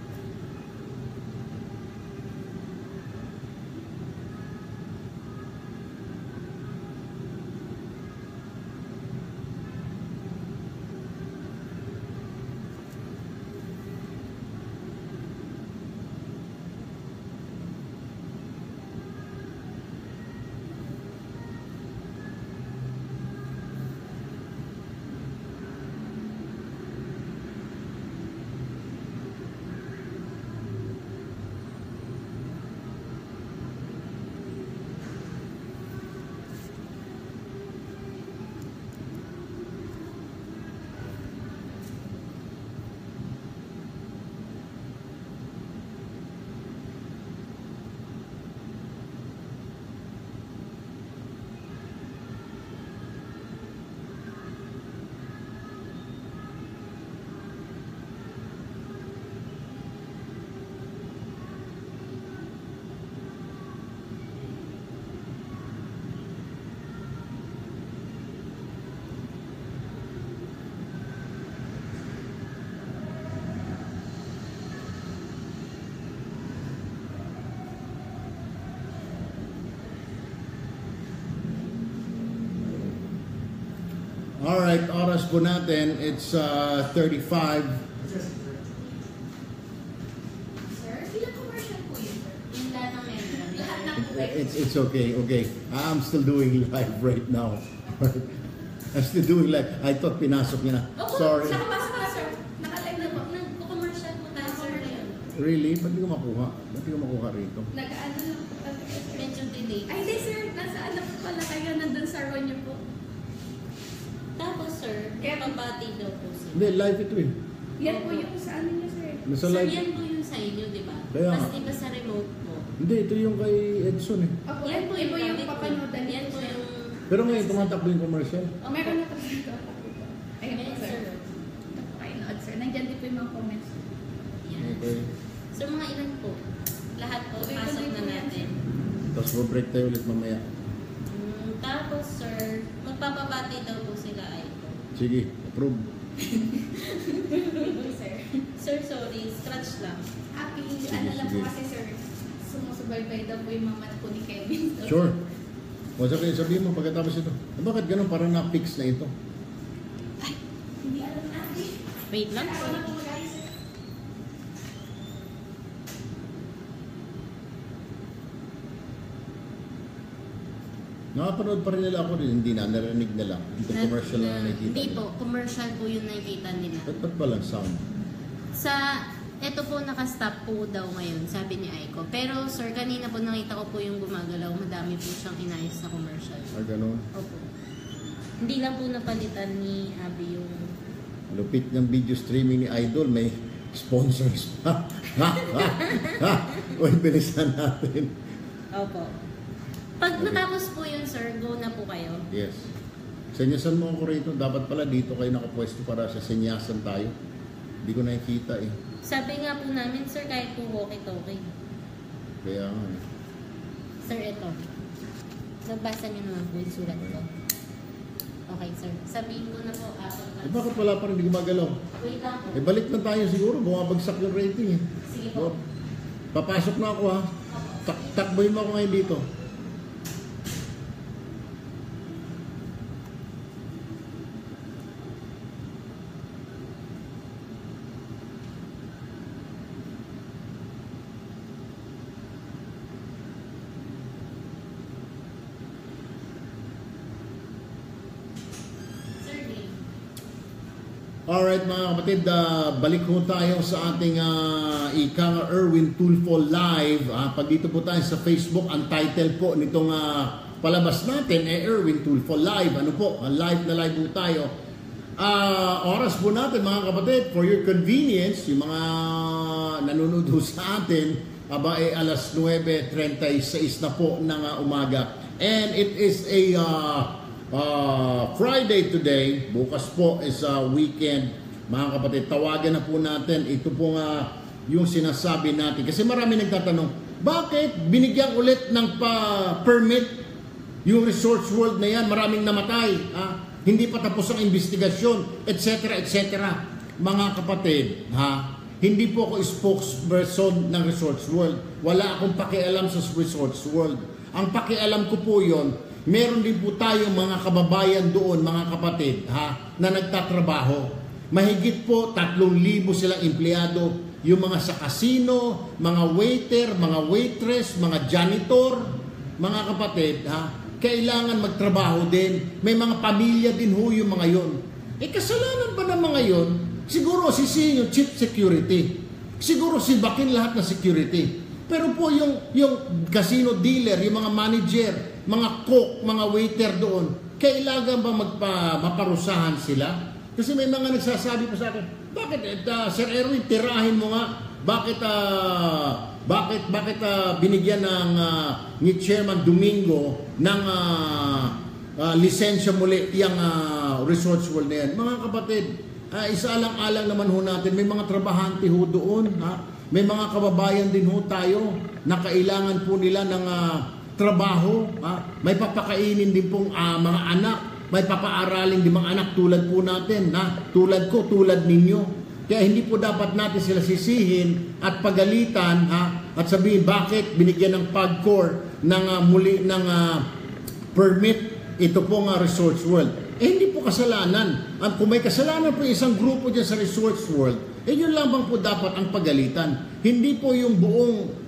Alright, oras po natin, it's 35. Sir, ilang commercial po yun, sir? Yung lahat ng member. Lahat ng It's okay, okay. I'm still doing live right now. I'm still doing live. I thought pinasok niya na. Opo, Sorry. sa kapasok na, sir. Nakalive na po. Nagko-commercial po tayo, sir, ngayon. Really? Ba't di ko makuha? Ba't di ko makuha rito? Nag-ano lang po kami, sir. Medyo delay. Ay, hindi sir. Nasa ano po pala kayo. Nandun sa row niyo po. Tapos, sir, Kaya- pabati daw po sila. Hindi, live ito eh. Yan po yung sa ano niyo sir. Nasa Sir, live. yan po yung sa inyo, di ba? Kaya Tapos nga. iba sa remote po. Hindi, ito yung kay Edson eh. Opo, Yan po yung gamit ko. papanodan niyo Yan po sir. yung... Pero ngayon, tumatakbo yung commercial. Oh, meron na po dito. Ayun po Ayan, sir. sir. Ito po kayo nood sir. Nandyan din po yung mga comments. Yan. Okay. So, mga ilan po? Lahat po, Okay, pasok tuloy na po yan, natin. Tapos break tayo ulit mamaya. Tapos, sir, magpapabati daw po sila ay po. Sige, approve. Sir. Sir, sorry, scratch lang. Happy, Sige, ano lang po sige. kasi sir. Sumusubaybay daw po yung mama po ni Kevin. Sure. O sabihin mo pagkatapos ito. Bakit ganun? Parang na-fix na ito. Hindi alam natin. Wait lang. Ako na po guys sir. Nakapanood pa rin nila ako rin. Hindi na, narinig nila. Ito commercial na nakikita Hindi nila. po, commercial po yung nakikita nila. Ba't palang sound? Sa, eto po nakastop po daw ngayon, sabi ni Aiko. Pero sir, kanina po nakita ko po yung gumagalaw. Madami po siyang inayos na commercial. Ah, ganun. Opo. Hindi lang po napalitan ni Abby yung... Lupit ng video streaming ni Idol. May sponsors pa. Uy, bilisan natin. Opo. Pag natapos po yun, sir, go na po kayo. Yes. Senyasan mo ako rito. Dapat pala dito kayo nakapwesto para sa senyasan tayo. Hindi ko nakikita eh. Sabi nga po namin, sir, kahit po walkie-talkie. Kaya nga eh. Sir, ito. Nagbasa niyo naman po yung sulat ko. Okay, sir. Sabihin ko na po. Eh, bakit wala pa rin hindi gumagalaw? Wait lang po. Eh, balik na tayo siguro. Bumabagsak yung rating eh. Sige po. Papasok na ako ha. Takboy mo ako ngayon dito. Sir, game. Alright mga kapatid, balik ho tayo sa ating ika nga Erwin Tulfo Live. Pag dito po tayo sa Facebook, ang title po nitong palabas natin ay Erwin Tulfo Live. Ano po? Live na live po tayo. Oras po natin mga kapatid, for your convenience, yung mga nanonood ho sa atin, ay alas 9:36 na po ng umaga. And it is a Friday today, bukas po is weekend. Mga kapatid, tawagan na po natin. Ito po nga yung sinasabi natin. Kasi marami nagtatanong, bakit binigyan ulit ng permit yung Resorts World na yan? Maraming namatay. Hindi pa tapos ang investigasyon, etc. etc. Mga kapatid, hindi po ako spokesperson ng Resorts World. Wala akong pakialam sa Resorts World. Ang pakialam ko po yon, meron din po tayong mga kababayan doon, mga kapatid, na nagtatrabaho. Mahigit po 3,000 silang empleyado, yung mga sa casino, mga waiter, mga waitress, mga janitor, mga kapatid, kailangan magtrabaho din. May mga pamilya din ho yung mga yon. Kasalanan ba ng mga yon? Siguro sisihin yung chief security. Siguro sibakin lahat ng security. Pero po yung casino dealer, yung mga manager, mga cook, mga waiter doon, kailangan ba maparusahan sila? Kasi may mga nagsasabi pa sa akin, bakit Sir Erwin, tirahin mo nga, bakit binigyan ni Chairman Domingo ng lisensya muli yung Resorts World na yan? Mga kapatid, isa-alang-alang naman ho natin, may mga trabahante ho doon, may mga kababayan din ho tayo na kailangan po nila ng trabaho, may papakainin din pong mga anak, may papaaralin din mga anak tulad po natin, tulad ko, tulad ninyo. Kaya hindi po dapat natin sila sisihin at pagalitan at sabihin bakit binigyan ng PAGCOR ng muli ng permit ito po nga Resorts World. Hindi po kasalanan. Kung may kasalanan po isang grupo dyan sa Resorts World, yun lamang po dapat ang pagalitan. Hindi po yung buong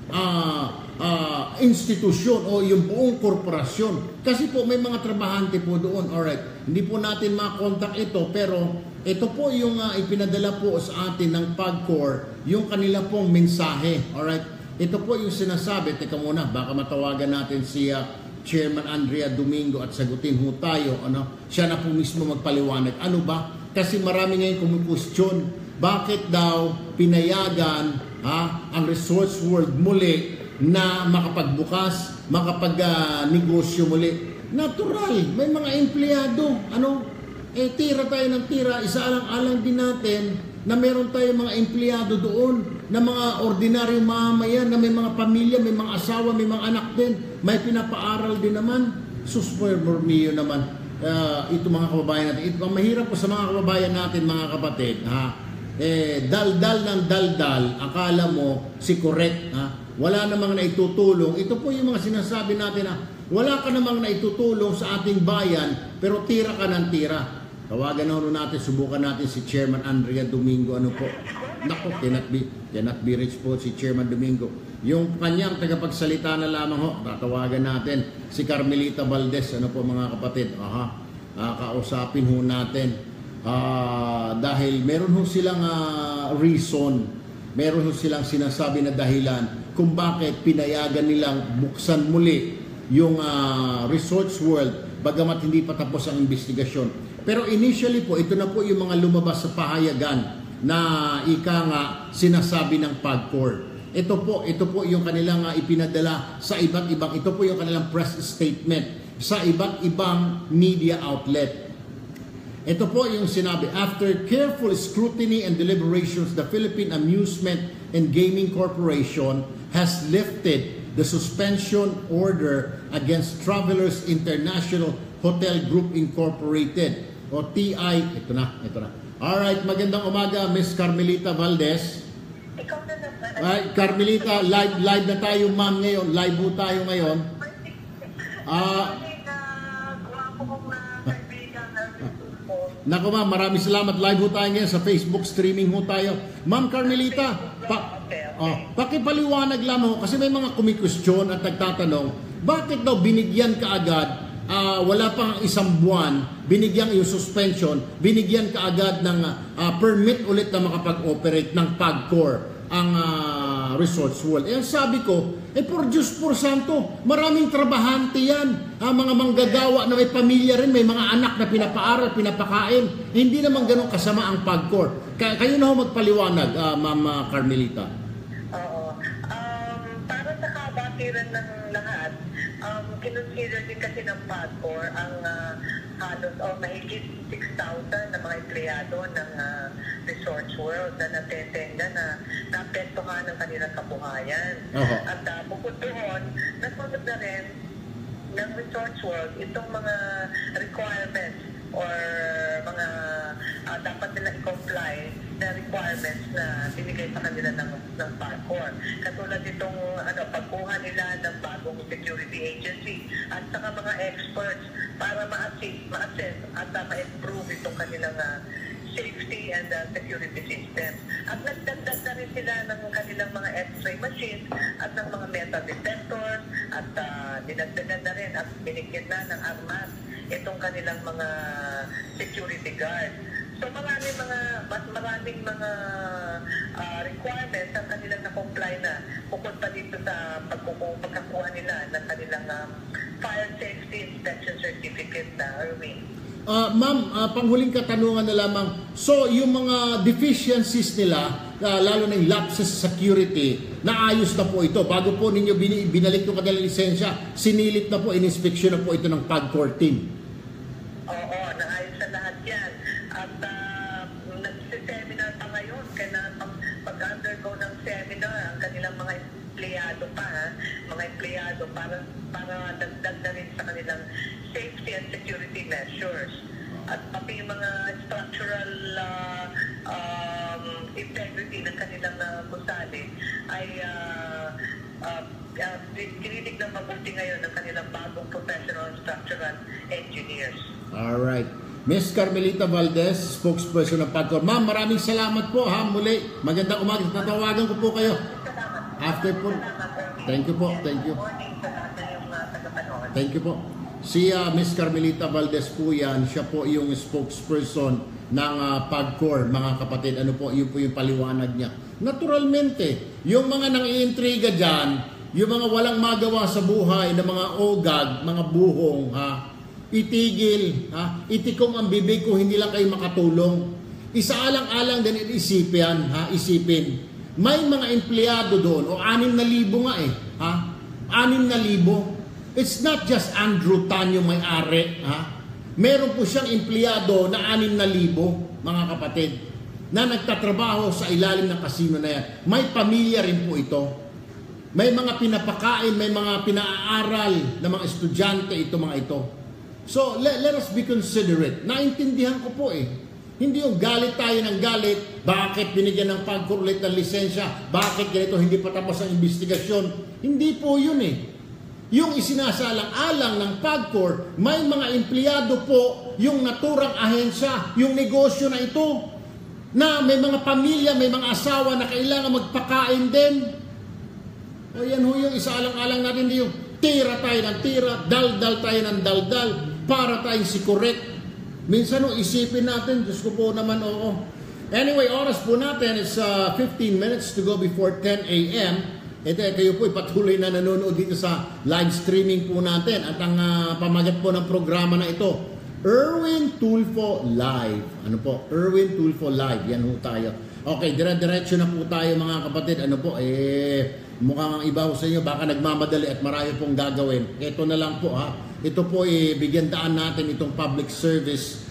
institusyon o yung buong korporasyon. Kasi po may mga trabahante po doon. Alright, hindi po natin makontak ito, pero ito po yung ipinadala po sa atin ng PAGCOR, yung kanila pong mensahe. Alright, ito po yung sinasabi. Teka muna, baka matawagan natin si Chairman Andrea Domingo at sagutin ho tayo. Siya na po mismo magpaliwanag. Ano ba? Kasi marami ngayon kumukwestiyon. Bakit daw pinayagan ang Resorts World muli na makapagbukas, makapag-negosyo muli? Natural, may mga empleyado. Tira tayo ng tira, isaalang-alang din natin na meron tayong mga empleyado doon, na mga ordinaryong mamamayan, na may mga pamilya, may mga asawa, may mga anak din, may pinapaaral din naman. Sus Mormio naman, ito mga kababayan natin. Ito ang mahirap po sa mga kababayan natin, mga kapatid. Daldal ng daldal, akala mo si correct. Wala namang naitutulong. Ito po yung mga sinasabi natin na wala ka namang naitutulong sa ating bayan, pero tira ka ng tira. Tawagan na natin, subukan natin si Chairman Andrea Domingo. Ano po? Naku, cannot be reached po si Chairman Domingo. Yung kanyang tagapagsalita na lamang ho, tatawagan natin si Carmelita Valdez. Ano po mga kapatid? Kausapin ho natin. Dahil meron ho silang reason, meron ho silang sinasabi na dahilan kung bakit pinayagan nilang buksan muli yung Resorts World bagamat hindi pa tapos ang investigasyon. Pero initially po, ito na po yung mga lumabas sa pahayagan na sinasabi ng PAGCOR. Ito po yung kanilang ipinadala sa iba't ibang, ito po yung kanilang press statement sa iba't ibang media outlet. Ito po yung sinabi, after careful scrutiny and deliberations, the Philippine Amusement and Gaming Corporation has lifted the suspension order against Travelers International Hotel Group Incorporated o TI. Ito na. Alright, magandang umaga, Miss Carmelita Valdez. Ikaw na naman. Ay, Carmelita, live na tayo, ma'am, ngayon. Live po tayo ngayon. Naku ma'am, maraming salamat. Live ho tayo ngayon sa Facebook, streaming ho tayo. Ma'am Carmelita, pakipaliwanag lang ho, kasi may mga kumikwestiyon at nagtatanong, bakit daw binigyan ka agad, wala pang isang buwan, binigyan yung suspension, binigyan ka agad ng permit ulit na makapag-operate ng PAGCOR ang Resorts World. Ang sabi ko, por Diyos por Santo, maraming trabahante yan. Mga manggagawa na may pamilya rin, may mga anak na pinapaaral, pinapakain. Hindi naman ganun kasama ang PAGCOR. Kayo na ho magpaliwanag, Ma'am Carmelita. Oo. Para sa kabatiran ng lahat, kinonsider din kasi ng PAGCOR ang halos mahigit 6,000 na mga empleyado ng Resorts World na natetenda na naapektuhan ng kanilang kabuhayan. At bukod doon, nasunod na rin ng Resorts World itong mga requirements or mga dapat nila i-comply na requirements na binigay sa kanila ng PAGCOR. Katulad itong pagkuha nila ng bagong security agency at saka mga experts para ma-assess at ma-improve itong kanilang safety and security systems. At nagdagdag na rin sila ng kanilang mga x-ray machines at ng mga metal detectors at dinagdagan na rin at binigyan na ng armas itong kanilang mga security guard. So maraming mga requirements ang kanilang na-comply na bukod pa dito sa pagkakuha nila ng kanilang fire safety inspection certificate na Erwin. Ma'am, panghuling katanungan na lamang. So, yung mga deficiencies nila, lalo na yung lapses sa security, naayos na po ito. Bago po ninyo binalik yung kanilang lisensya, sinilip na po, in-inspection na po ito ng PAGCOR team. Oo, naayos na lahat yan. At nag-seminar pa ngayon, kaya pag-undergo ng seminar, ang kanilang mga empleyado para dagdag na rin sa kanilang safety and security measures. At pati yung mga structural integrity ng kanilang gusali ay tinitig ng mabuti ngayon ng kanilang bagong professional structural engineers. Alright. Miss Carmelita Valdez, spokesperson ng PAGCOR. Ma'am, maraming salamat po ha. Muli, magandang umaga. Tatawagan ko po kayo. After po. Thank you po. Thank you. Thank you po. Si Miss Carmelita Valdez po yan. Siya po yung spokesperson ng PAGCOR, mga kapatid. Ano po, yun po yung paliwanag niya. Naturalmente, yung mga nang-iintriga dyan, yung mga walang magawa sa buhay na mga ogag, mga buhong, ha, itigil, ha, itikom ang bibig kung hindi lang kayo makatulong. Isaalang-alang din isipin, ha, isipin. May mga empleyado doon, o 6,000 nga eh, ha, 6,000. It's not just Andrew Tan yung may-ari, ha. Meron po siyang empleyado na 6,000, mga kapatid, na nagtatrabaho sa ilalim ng kasino na yan. May pamilya rin po ito. May mga pinapakain, may mga pinaaral na mga estudyante ito, mga ito. So, let us be considerate. Naintindihan ko po eh. Hindi yung galit tayo ng galit, bakit binigyan ng PAGCOR ulit ng lisensya, bakit ganito, hindi pa tapos ang investigasyon. Hindi po yun eh. Yung isinasalang-alang ng PAGCOR, may mga empleyado po yung naturang ahensya, yung negosyo na ito, na may mga pamilya, may mga asawa na kailangan magpakain din. O yan ho yung isaalang-alang natin, yung tira tayo ng tira, daldal tayo ng daldal, para tayong sikorek. Minsan ho, isipin natin, Diyos ko po naman, oo. Anyway, oras po natin is 15 minutes to go before 10 a.m. Ito, kayo po patuloy na nanonood dito sa live streaming po natin. At ang pamagat po ng programa na ito, Erwin Tulfo Live. Ano po? Erwin Tulfo Live. Yan ho tayo. Okay, dire-diretso na po tayo mga kapatid. Ano po? Mukhang ang iba sa inyo, baka nagmamadali at marami pong gagawin. Ito na lang po ha. Ito po bigyan daan natin itong public service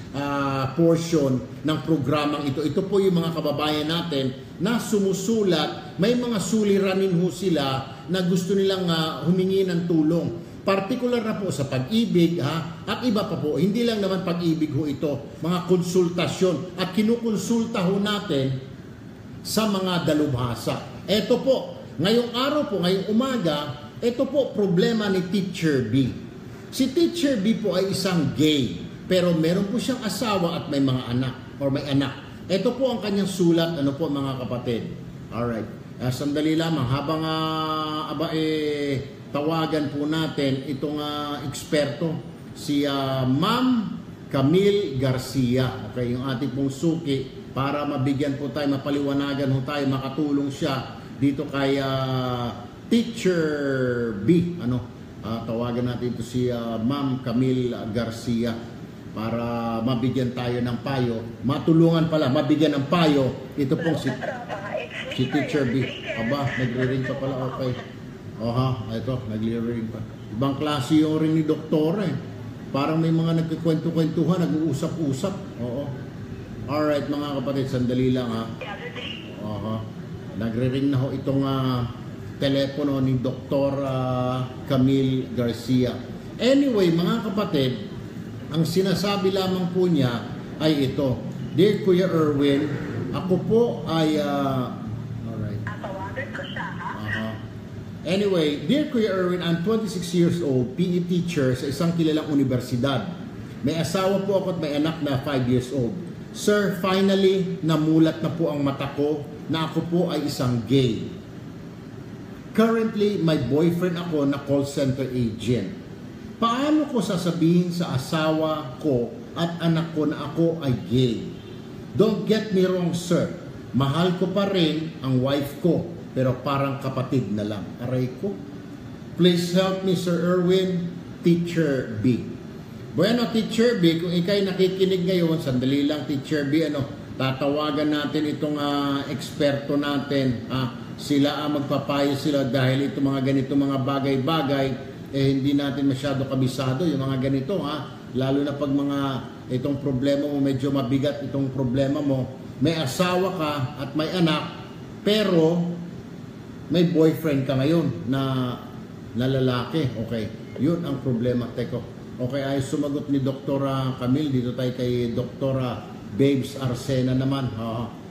portion ng programang ito. Ito po yung mga kababayan natin na sumusulat. May mga suliranin ho sila na gusto nilang humingi ng tulong. Particular na po sa pag-ibig ha, at iba pa po. Hindi lang naman pag-ibig ho ito. Mga konsultasyon at kinukonsulta ho natin sa mga dalubhasa. Ito po. Ngayong araw po, ngayong umaga, ito po problema ni Teacher B. Si Teacher B po ay isang gay, pero meron po siyang asawa at may mga anak, or may anak. Ito po ang kanyang sulat, ano po mga kapatid. Alright, sandali lamang, habang tawagan po natin itong eksperto, si Ma'am Camille Garcia, okay, yung ating pong suki, para mabigyan po tayo, mapaliwanagan po tayo, makatulong siya dito kay Teacher B. Tawagan natin ito si Ma'am Camille Garcia para mabigyan tayo ng payo. Matulungan pala, mabigyan ng payo. Ito pong si Teacher B. Aba, nagre-ring pa pala. Okay. Ito, nagre-ring pa. Ibang klase yung ring ni Doktor eh. Parang may mga nagkikwento-kwentuhan, nag-uusap-usap. Oo. Alright mga kapatid, sandali lang ha. Nagre-ring na ho itong telepono ni Dr. Camille Garcia. Anyway, mga kapatid, ang sinasabi lamang po niya ay ito. Dear Kuya Erwin, ako po ay... alright. Tawagan ko siya, ha? Anyway, Dear Kuya Erwin, I'm 26 years old, PE teacher sa isang kilalang universidad. May asawa po ako at may anak na 5 years old. Sir, finally, namulat na po ang mata ko na ako po ay isang gay. Currently, may boyfriend ako na call center agent. Paano ko sasabihin sa asawa ko at anak ko na ako ay gay? Don't get me wrong, sir. Mahal ko pa rin ang wife ko, pero parang kapatid na lang. Aray ko. Please help me, Sir Erwin, Teacher B. Bueno, Teacher B, kung ikay nakikinig ngayon, sandali lang, Teacher B, tatawagan natin itong eksperto natin. Sila magpapayo sila dahil itong mga ganito mga bagay-bagay, hindi natin masyado kabisado yung mga ganito. Lalo na pag itong problema mo, medyo mabigat itong problema mo. May asawa ka at may anak, pero may boyfriend ka ngayon na lalaki. Okay, yun ang problema. Teko. Okay, ay sumagot ni Dr. Camille. Dito tayo kay Dr. Babes Arsena naman.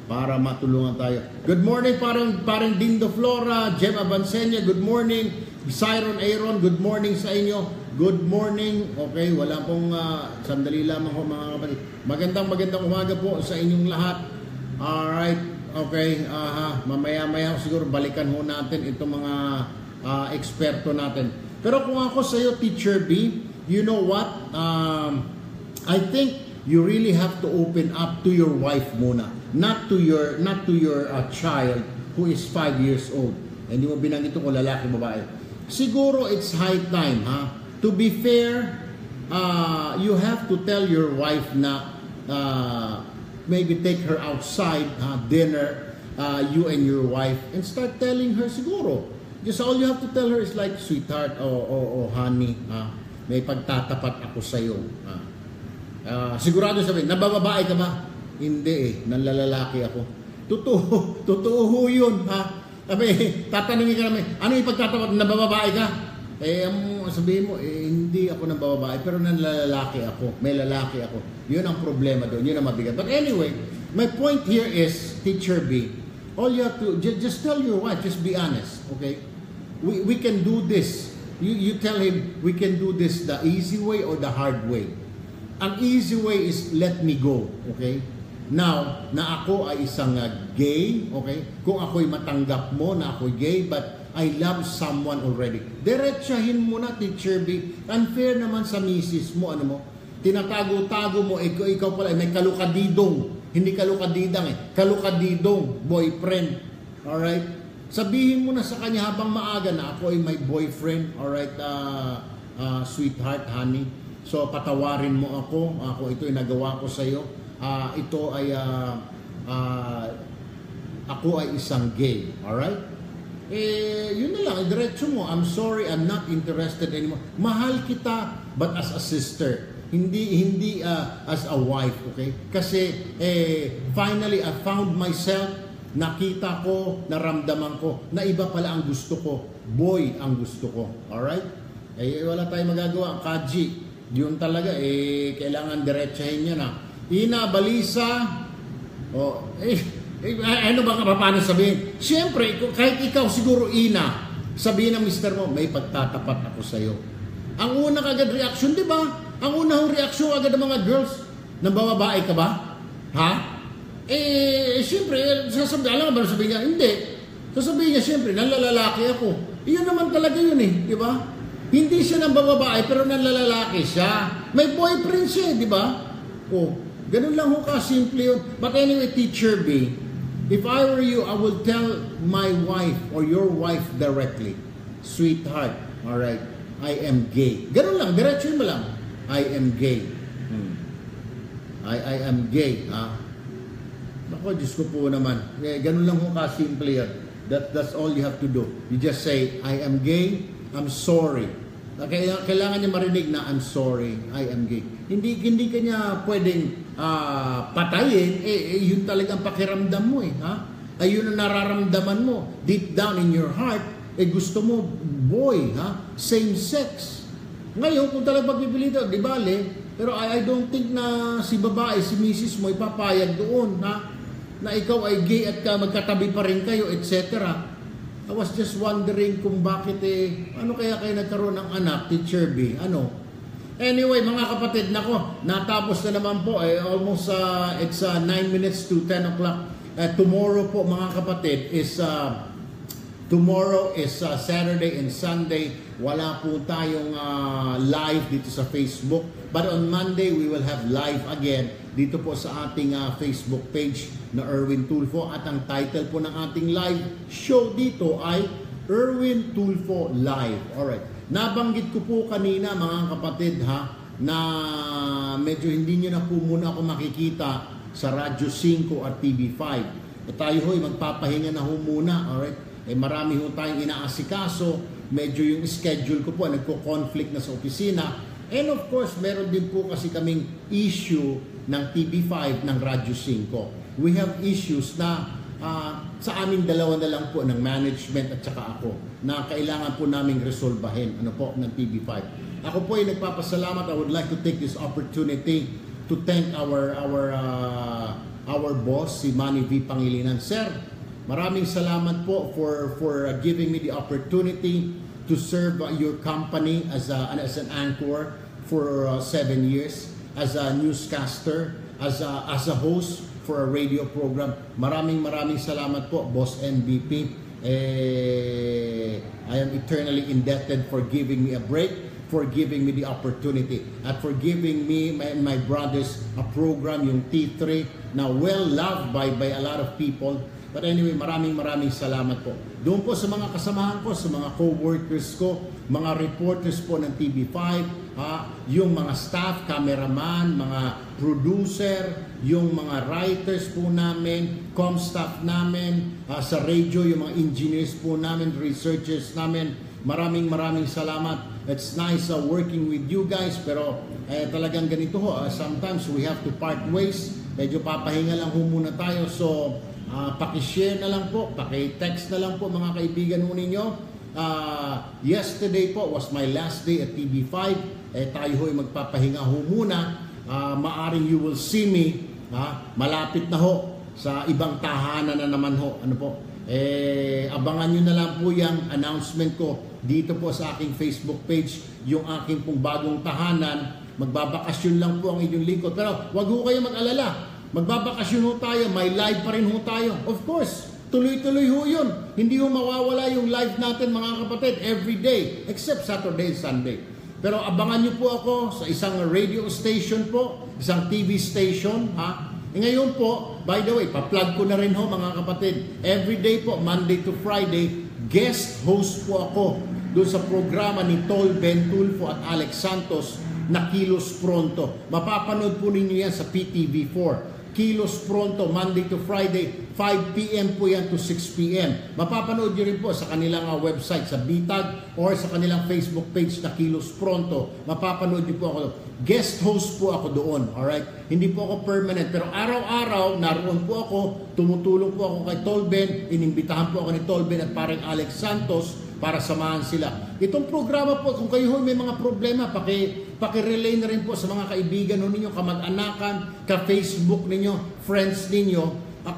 Para matulungan tayo. Good morning, parang Dindo Flora, Jem Abansenya, good morning. Siron Aaron, good morning sa inyo. Good morning. Okay, wala pong sandali lamang ho mga kapatid. Magandang umaga po sa inyong lahat. Alright, okay. Mamaya-maya siguro balikan ho natin itong mga eksperto natin. Pero kung ako sa iyo, Teacher B, you know what? I think you really have to open up to your wife muna, not to your child who is 5 years old. Hindi mo binanggit ko lalaki, babae. Siguro it's high time, ha? To be fair, you have to tell your wife na maybe take her outside, dinner, you and your wife, and start telling her siguro. Just all you have to tell her is like, sweetheart, oh honey, may pagtatapat ako sa'yo. Sigurado sabihin, nabababae ka ba? Hindi nanlalalaki ako. Totoo ho yun, ha? Tatanungin ka naman, ano yung pagtatapat, nabababae ka? Sabihin mo, hindi ako nabababae, pero nanlalalaki ako, may lalaki ako. Yun ang problema doon, yun ang mabigat. But anyway, my point here is, Teacher B, all you have to, just tell your wife, just be honest, okay? We can do this. You tell him, we can do this the easy way or the hard way. Ang easy way is, let me go, okay? Now, na ako ay isang gay, okay? Kung ako'y matanggap mo na ako'y gay, but I love someone already. Diretsahin mo na, Teacher B. Unfair naman sa misis mo, ano mo? Tinatago-tago mo, ikaw pala, may kalukadidong. Hindi kalukadidang kalukadidong, boyfriend. Alright? Sabihin mo na sa kanya habang maaga na ako ay may boyfriend. Alright, sweetheart, honey. So, patawarin mo ako. Ito ay nagawa ko sa'yo. Ito ay, ako ay isang gay. Alright? Yun na lang, diretso mo, I'm sorry, I'm not interested anymore. Mahal kita, but as a sister, hindi as a wife, okay? Kasi finally I found myself, nakita ko, naramdaman ko na iba pala ang gusto ko, boy ang gusto ko. Alright? Wala tayong magagawa, Kaji, yun talaga, kailangan diretsahin niya na. Ina, balisa, ano ba paano sabihin? Siyempre, kahit ikaw siguro ina, sabihin ng mister mo, may pagtatapat ako sa'yo. Ang una kagad reaction, di ba? Ang unang reaction agad ng mga girls, nabababae ka ba? Ha? Siyempre, alam mo ba sabihin niya? Hindi. Sasabihin niya, siyempre, nanlalalaki ako. Iyon naman talaga yun di ba? Hindi siya nambababae, pero nanlalalaki siya. May boyfriend siya, di ba? Ganun lang ho ka-simple yun. But anyway, Teacher B, if I were you, I would tell my wife or your wife directly, sweetheart, alright, I am gay. Ganun lang, diretso mo lang. I am gay. I am gay. Naku, Diyos ko po naman. Ganun lang ho ka-simple yan. That's all you have to do. You just say, I am gay, I'm sorry. Kailangan niya marinig na, I'm sorry, I am gay. Hindi kanya pwedeng patayin, yun talagang pakiramdam mo ayun ang nararamdaman mo deep down in your heart, gusto mo boy, same sex. Ngayon kung talagang pagpipilitan, di bale, pero I don't think na si babae, si misis mo ipapayag doon na ikaw ay gay at magkatabi pa rin kayo, etc. I was just wondering kung bakit ano kaya kayo nagkaroon ng anak, Teacher B, Anyway, mga kapatid, natapos na naman po. Almost, it's 9 minutes to 10 o'clock. Tomorrow po, mga kapatid, tomorrow is Saturday and Sunday. Wala po tayong live dito sa Facebook. But on Monday, we will have live again dito po sa ating Facebook page na Erwin Tulfo. At ang title po ng ating live show dito ay Erwin Tulfo Live. Alright. Nabanggit ko po kanina mga kapatid na medyo hindi nyo na po muna ako makikita sa Radyo 5 at TV5. At tayo ho'y magpapahinga na ho muna. Alright? Marami ho tayong inaasikaso. Medyo yung schedule ko po nagko-conflict na sa opisina. And of course, meron din po kasi kaming issue ng TV5 ng Radyo 5. We have issues na sa aming dalawa na lang po ng management at saka ako na kailangan po naming resolbahin ng TV5. Ako po ay nagpapasalamat. I would like to take this opportunity to thank our boss, si Manny V. Pangilinan. Sir, maraming salamat po for giving me the opportunity to serve your company as an anchor for 7 years, as a newscaster, as a host for a radio program. Maraming salamat po, Boss MVP. I am eternally indebted for giving me a break, for giving me the opportunity, at for giving me and my brothers a program, yung T3, na well loved by a lot of people. But anyway, maraming salamat po. Doon po sa mga kasamahan ko, sa mga co-workers ko, mga reporters po ng TV5, yung mga staff, cameraman, mga producer, yung mga writers po namin, com staff namin, sa radio, yung mga engineers po namin, researchers namin. Maraming salamat. It's nice working with you guys, pero talagang ganito ho. Sometimes we have to part ways. Medyo papahinga lang ho muna tayo. So, paki-share na lang po, paki-text na lang po mga kaibigan ho ninyo. Yesterday po was my last day at TV5. Tayo ho ay magpapahinga ho muna. Maaring you will see me, malapit na ho sa ibang tahanan na naman ho. Ano po? Abangan nyo na lang po yung announcement ko dito po sa aking Facebook page, yung aking pong bagong tahanan. Magbabakasyon lang po ang inyong lingkod. Pero wag ho kayo mag-alala. Magbabakasyon ho tayo, may live pa rin ho tayo. Of course, tuloy-tuloy ho yun. Hindi ho mawawala yung live natin mga kapatid every day, except Saturday and Sunday. Pero abangan nyo po ako sa isang radio station po, isang TV station. Ngayon po, by the way, pa-plug ko na rin ho mga kapatid. Every day po, Monday to Friday, guest host po ako doon sa programa ni Tol Ben Tulfo at Alex Santos na Kilos Pronto. Mapapanood po ninyo yan sa PTV4. Kilos Pronto, Monday to Friday, 5 p.m. po yan to 6 p.m. Mapapanood nyo rin po sa kanilang website, sa Bitag, or sa kanilang Facebook page na Kilos Pronto. Mapapanood nyo po ako. Guest host po ako doon, alright? Hindi po ako permanent, pero araw-araw, naroon po ako, tumutulong po ako kay Tolben, inimbitahan po ako ni Tolben at parang Alex Santos, para samahan sila. Itong programa po, kung kayo may mga problema, paki-relay na rin po sa mga kaibigan ninyo, kamag-anakan, ka-Facebook ninyo, friends ninyo.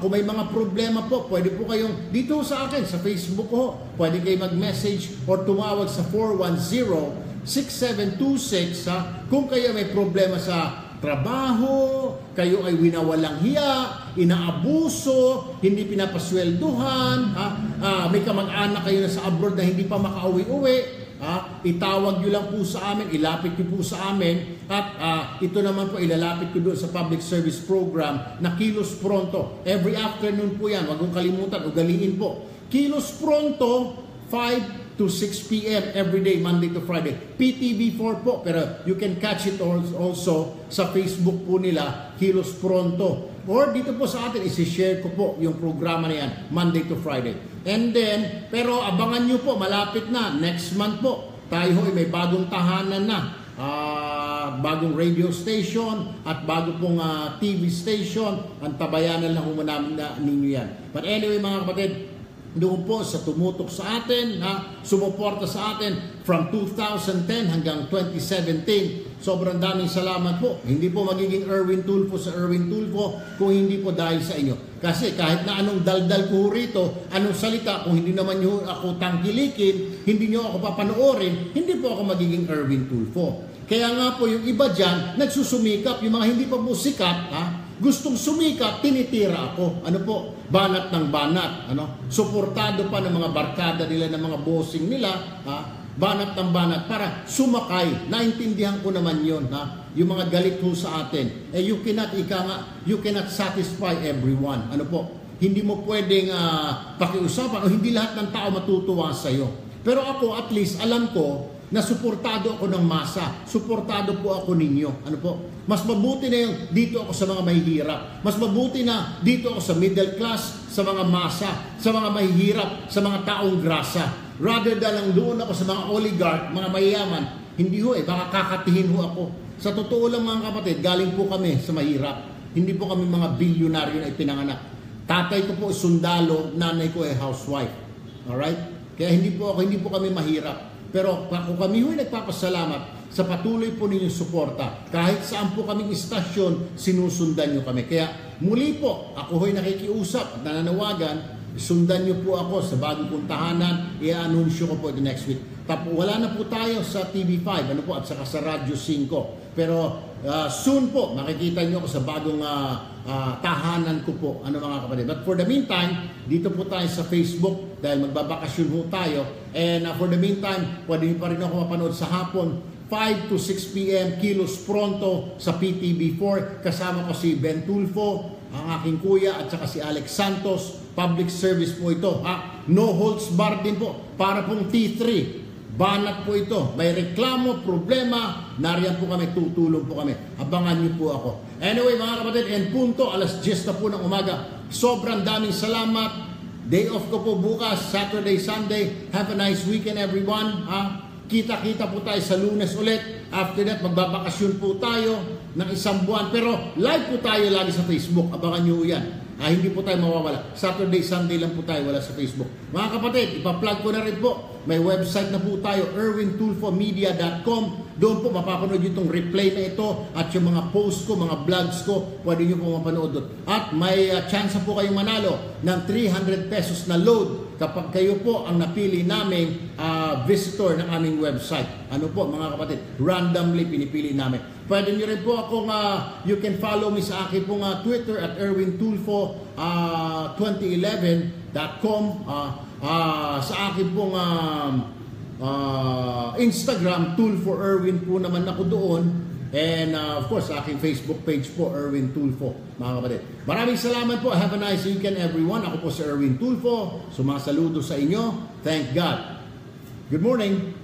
Kung may mga problema po, pwede po kayong dito sa akin, sa Facebook ko, pwede kayo mag-message or tumawag sa 410-6726 kung kayo may problema sa trabaho, kayo ay winawalang hiya, inaabuso, hindi pinapaswelduhan, may kamag-anak kayo na sa abroad na hindi pa makauwi-uwi, itawag nyo lang po sa amin, ilapit nyo po sa amin, at ito naman po ilalapit ko doon sa public service program na Kilos Pronto. Every afternoon po yan, wag mong kalimutan, ugaliin po. Kilos Pronto, 5 to 6 p.m. every day, Monday to Friday. PTV4 po, pero you can catch it also sa Facebook po nila, Kilos Pronto. Or dito po sa atin, isi-share ko po yung programa na yan, Monday to Friday. And then, pero abangan nyo po, malapit na, next month po, tayo ay may bagong tahanan na. Bagong radio station at bago pong TV station. Antabayanan lang namin na ninyo yan. But anyway mga kapatid, doon po sa tumutok sa atin, sumuporta sa atin from 2010 hanggang 2017. Sobrang daming salamat po. Hindi po magiging Erwin Tulfo sa Erwin Tulfo kung hindi po dahil sa inyo. Kasi kahit na anong daldal ko rito, anong salita, kung hindi naman nyo ako tangkilikin, hindi nyo ako papanoorin, hindi po ako magiging Erwin Tulfo. Kaya nga po yung iba dyan, nagsusumikap. Yung mga hindi pa po sikat, gustong sumikap, tinitira ako. Ano po? Banat ng banat. Suportado pa ng mga barkada nila, ng mga bossing nila. Banat ng banat para sumakay. Naintindihan ko naman yun. Yung mga galit po sa atin. You cannot satisfy everyone. Ano po? Hindi mo pwedeng pakiusapan o hindi lahat ng tao matutuwa sa'yo. Pero ako at least alam ko na suportado ako ng masa. Suportado po ako ninyo. Ano po? Mas mabuti na yung dito ako sa mga mahihirap. Mas mabuti na dito ako sa middle class, sa mga masa, sa mga mahihirap, sa mga taong grasa. Rather than lang doon ako sa mga oligarch, mga mayayaman. Hindi ho baka kakatihin ho ako. Sa totoo lang mga kapatid, galing po kami sa mahirap. Hindi po kami mga bilyonaryo na ipinanganak. Tatay ko po sundalo, nanay ko ay housewife. Alright? Kaya hindi po kami mahirap. Pero kung kami ho'y nagpapasalamat sa patuloy po ninyong suporta, kahit saan po kaming istasyon, sinusundan nyo kami. Kaya muli po, ako ho'y nakikiusap at nananawagan, sundan nyo po ako sa bagong kong tahanan, i-anunsyo ko po the next week. Wala na po tayo sa TV5 ano po, at saka sa Radyo 5. Pero soon po, makikita nyo ako sa bagong tahanan ko po, ano mga kapatid. But for the meantime, dito po tayo sa Facebook dahil magbabakasyon po tayo. And for the meantime, pwede nyo pa rin ako mapanood sa hapon, 5 to 6 p.m. Kilos Pronto sa PTV4. Kasama ko si Ben Tulfo, ang aking kuya, at saka si Alex Santos. Public service po ito. No holds barred din po. Para pong T3. Banat po ito. May reklamo, problema, nariyan po kami, tutulong po kami. Abangan niyo po ako. Anyway mga kapatid, and punto, alas 10 na po ng umaga. Sobrang daming salamat. Day off ko po bukas, Saturday, Sunday. Have a nice weekend everyone. Kita-kita po tayo sa Lunes ulit. After that, magbabakasyon po tayo ng isang buwan. Pero live po tayo lagi sa Facebook. Abangan nyo yan. Hindi po tayo mawawala. Saturday, Sunday lang po tayo wala sa Facebook. Mga kapatid, ipa-plug ko na rin po. May website na po tayo, erwintulfomedia.com. Doon po mapapanood yung itong replay na ito at yung mga post ko, mga vlogs ko, pwede nyo po mapanood doon. At may chance po kayong manalo ng 300 pesos na load kapag kayo po ang napili naming visitor ng aming website. Ano po mga kapatid, randomly pinipili namin. Pwede nyo rin po akong, you can follow me sa aking pong Twitter at erwintulfo2011.com. Sa aking pong Instagram, Tulfo Erwin po naman ako doon. And of course, sa aking Facebook page po, Erwin Tulfo, mga kapatid. Maraming salamat po. Have a nice weekend everyone. Ako po si Erwin Tulfo. Sumasaludo sa inyo. Thank God. Good morning.